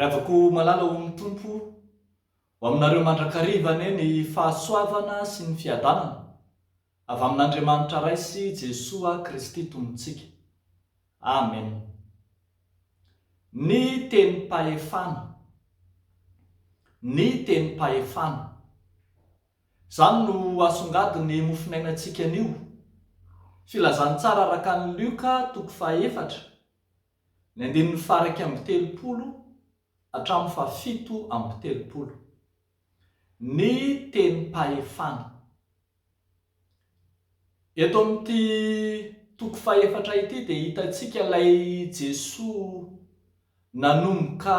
Ravako malala ho amin'ny tompo ho aminareo mandrakarivany ny fahasoavana sy ny fiadanana avy amin'Andriamanitra Raisy Jesosy Kristy Tomponsika. Amen. Ny tenim-pahefana. Ny tenim-pahefana. Zany no asongadiny mofinainantsika anio. Filazany tsara araka ny LIOKA 4 ny andininy faraka amby 30 hatramin'ny fa 7:30. Ny tenim-pahefana. Eto amin'ity 4 ity dia hitantsika ilay Jesosy nanomboka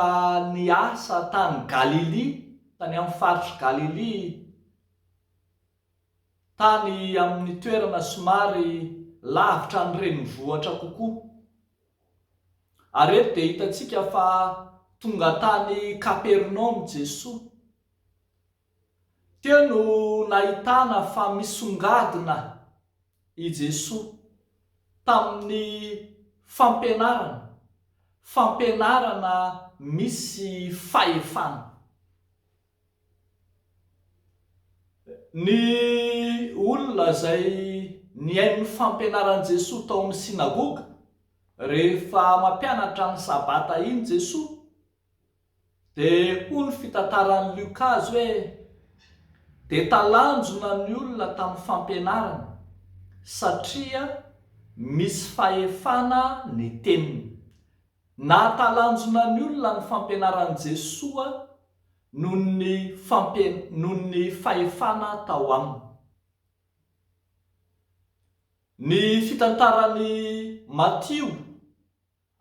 ny asa tany Galilia, tany amin'ny faritry Galilia, tany amin'ny toerana somary lavitra ny renivohitra kokoa. Ary eto dia hitantsika fa tonga tany Kapernaomy Jesosy. Teo no nahitana fa misongadina i Jesosy tamin'ny fampianarana misy fahefana. Ny olona izay nihaino ny fampianaran Jesosy tao amin'ny synagoga rehefa mampianatra ny Sabata iny Jesosy, dia hoy ny fitantaran'ny LIOKA azy hoe dia talanjona ny olona tamin'ny fampianarany satria misy fahefana ny teniny. Na talanjona ny olona ny fampianaran Jesosy noho ny fahefana tao aminy. Ny fitantarany Matio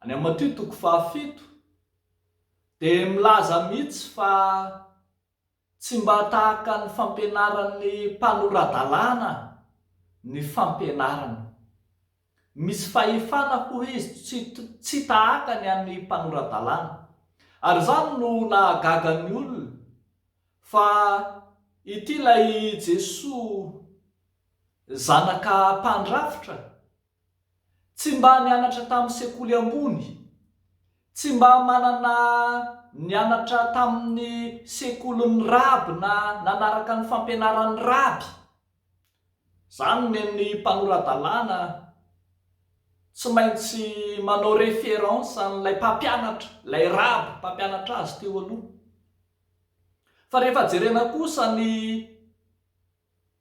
any amin'ny Matio 7 dia milaza mihitsy fa tsy mba tahaka ny fampianaran'ny mpanoradalàna ny fampianarana. Misy fahefana ho izy tsy tahaka ny an'ny mpanoradalàna. Ary zany no nahagaga ny olona fa ity ilay Jesosy zanaka mpandrafitra tsy mba nianatra tamin'ny sekoly ambony, tsy mba manana nianatra tamin'ny sekolin'ny raby na nanaraka ny fampianaran'ny raby. Zany ny mpanoradalàna tsy maintsy manao référence an'ilay mpampianatra, ilay raby mpampianatra azy teo aloha. Fa rehefa jerena kosa ny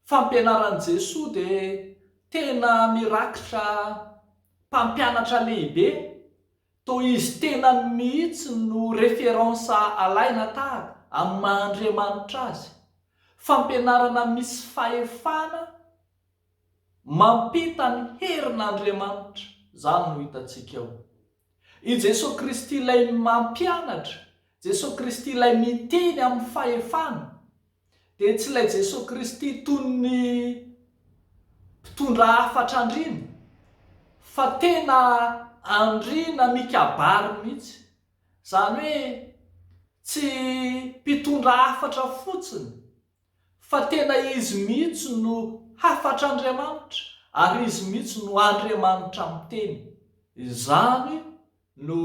fampianaran Jesosy dia tena mirakitra mpampianatra lehibe, toy izy tena mihitsy no référence alaina tahaka amin'ny maha-Andriamanitra azy. Fampianarana misy fahefana mampita ny herin'Andriamanitra. Zany no hitantsika ao. I Jesosy Kristy ilay mampianatra, Jesosy Kristy ilay miteny amin'ny fahefana, dia tsy ilay Jesosy Kristy toy ny mpitondra hafatra andrina, fa tena andrina mikabary mihitsy. Zany hoe tsy mpitondra hafatra fotsiny, fa tena izy mihitsy no hafatr'Andriamanitra, ary izy mihitsy no Andriamanitra miteny. Izany no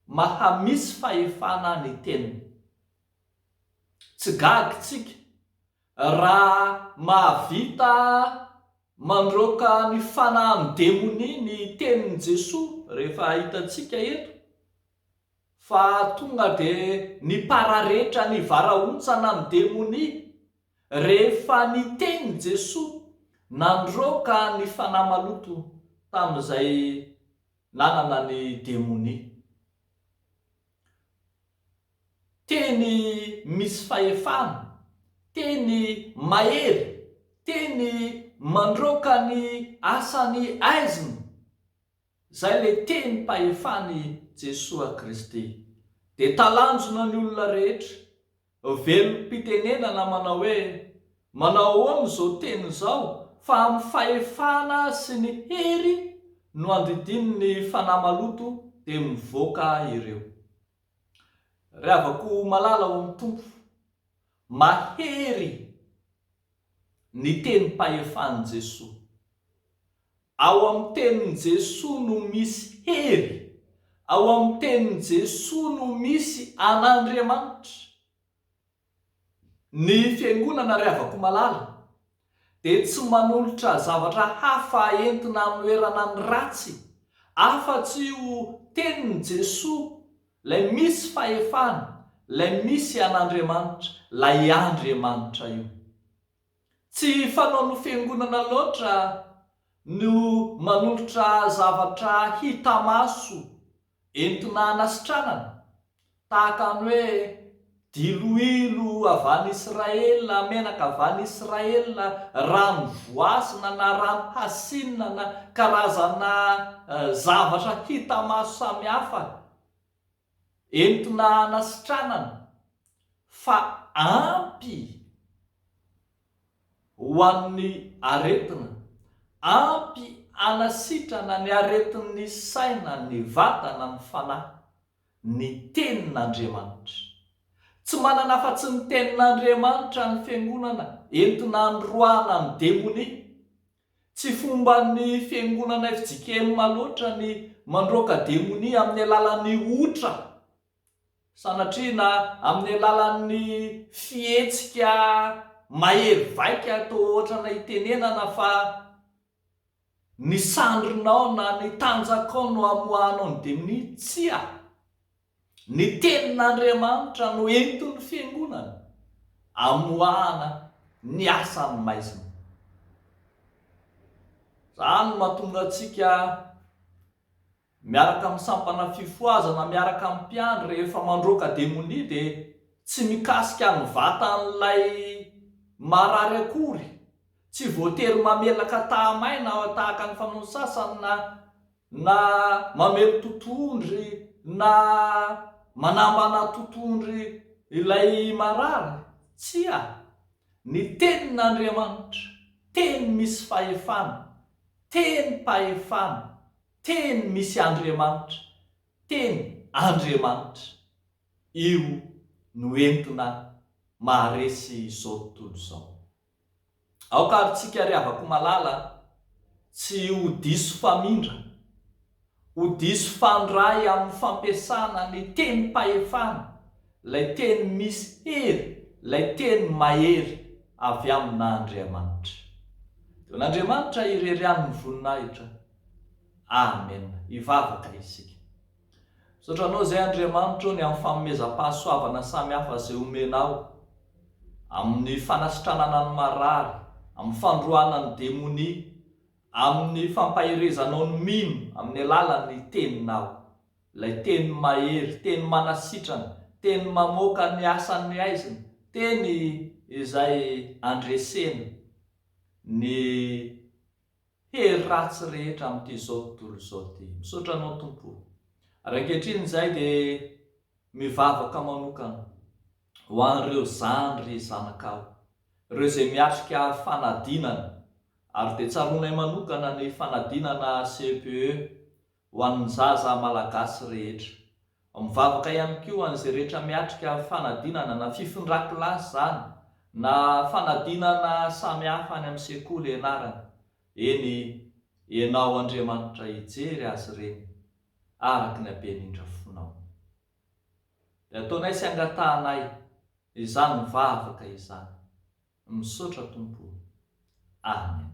mahamisy fahefana ny teniny. Tsy gaga tsika raha mahavita mandroaka ny fanahin'ny demonia ny tenin'i Jesosy rehefa hitantsika eto, fa tonga dia ny pararetra ny varahontsana ny demonia rehefa ny tenin'i Jesosy nandroaka ny fanahy maloto tamin'izay nanana ny demonia. Teny misy fahefana, teny mahery, teny mandroaka ny asany aiziny. Zay le tenim-pahefany Jesosy Kristy. Dia talanjona ny olona rehetra velom-pitenenana manao hoe manao ahoana izao teny izao, fa amin'ny fahefana sy ny hery no andidiny ny fanahy maloto dia mivoaka ireo. Ravako malala ho amin'ny tompo, mahery ny tenim-pahefan'i Jesosy. Ao amin'ny tenin'i Jesosy no misy hery, ao amin'ny tenin'i Jesosy no misy an'Andriamanitra. Ny fiangonana rehavako malala dia tsy manolotra zavatra hafa entina anoerana ny ratsy, afa-tsy io tenin'i Jesosy ilay misy fahefana, ilay misy an'Andriamanitra, ilay Andriamanitra io. Tsy fanaon'ny fiangonana loatra no manolotra zavatra hita maso entina hanasitranana, tahaka ny hoe diloilo avy any Israela, menaka avy any Israela, rano voasina na rano hasinina na karazana zavatra hita maso samihafa entina hanasitranana, fa ampy ho an'ny aretina, ampy hanasitrana ny aretin'ny saina, ny vatana, ny fanahy, ny tenin'Andriamanitra. Tsy manana afa-tsy ny tenin'Andriamanitra ny fiangonana entina androana ny demonia. Tsy fomba ny fiangonana FJKM maloatra ny mandroaka demonia amin'ny alalan'ny otra, sanatria na amin'ny alalan'ny fihetsika mahery vaika atao ohatrana itenenana fa ny sandrinao na ny tanjakao no amoahanao ny demonia. Tsia, ny tenin'Andriamanitra no entin'ny fiangonana amoahana ny asan'ny maizina. Izany mahatonga antsika miaraka misampana fifoazana, miaraka mpiandry rehefa mandroaka demonia dia tsy mikasika ny vatan'ilay marary akory, tsy voatery mamelaka tahamaina tahaka ny fanaony sasany na mamelo totondry na manambana totondry ilay marary. Tsia, ny tenin'Andriamanitra, teny misy fahefana, TENIM-PAHEFANA, teny misy Andriamanitra, teny Andriamanitra, io no entina maharesy izao tontolo izao. Aoka aritsika rehavako malala, tsy ho diso famindra, ho diso fandray amin'ny fampiasana ny tenim-pahefana, ilay teny misy hery, ilay teny mahery avy amin'Andriamanitra. Teo n'Andriamanitra irery amin'ny voninahitra. Amen. Ivavaka isika. Sotranao izay Andriamanitra ny amin'ny fanomezam-pahasoavana samihafa izay omenao amin'ny fanasitranana ny marary, amin'ny fandroana ny demonia, amin'ny fampahirezanao ny mino amin'ny alalan'ny teninao, ilay teny mahery, teny manasitrana, teny mamoaka ny asan'ny aizina, teny izay andresena ny hery ratsy rehetra amin'ity zao tontolo izao ity. Misaotra anao Tompo. Ary ankehitriny izay dia mivavaka manokana ho an'ireo zandry zanakao, ireo izay miatrika fanadinana, ary dia tsaronay manokana ny fanadinana CPE ho an'ny zaza malagasy rehetra. Mivavaka ihany koa an'izay rehetra miatrika fanadinana na fifindran-kilasy zany, na fanadinana samihafa any amin'ny sekoly ianarana. Eny, ianao Andriamanitra hijery azy ireny araka ny haben'indra fonao. Dia ataonay sy angatahanay izany mivavaka izany. Misaotra Tompo. Amen.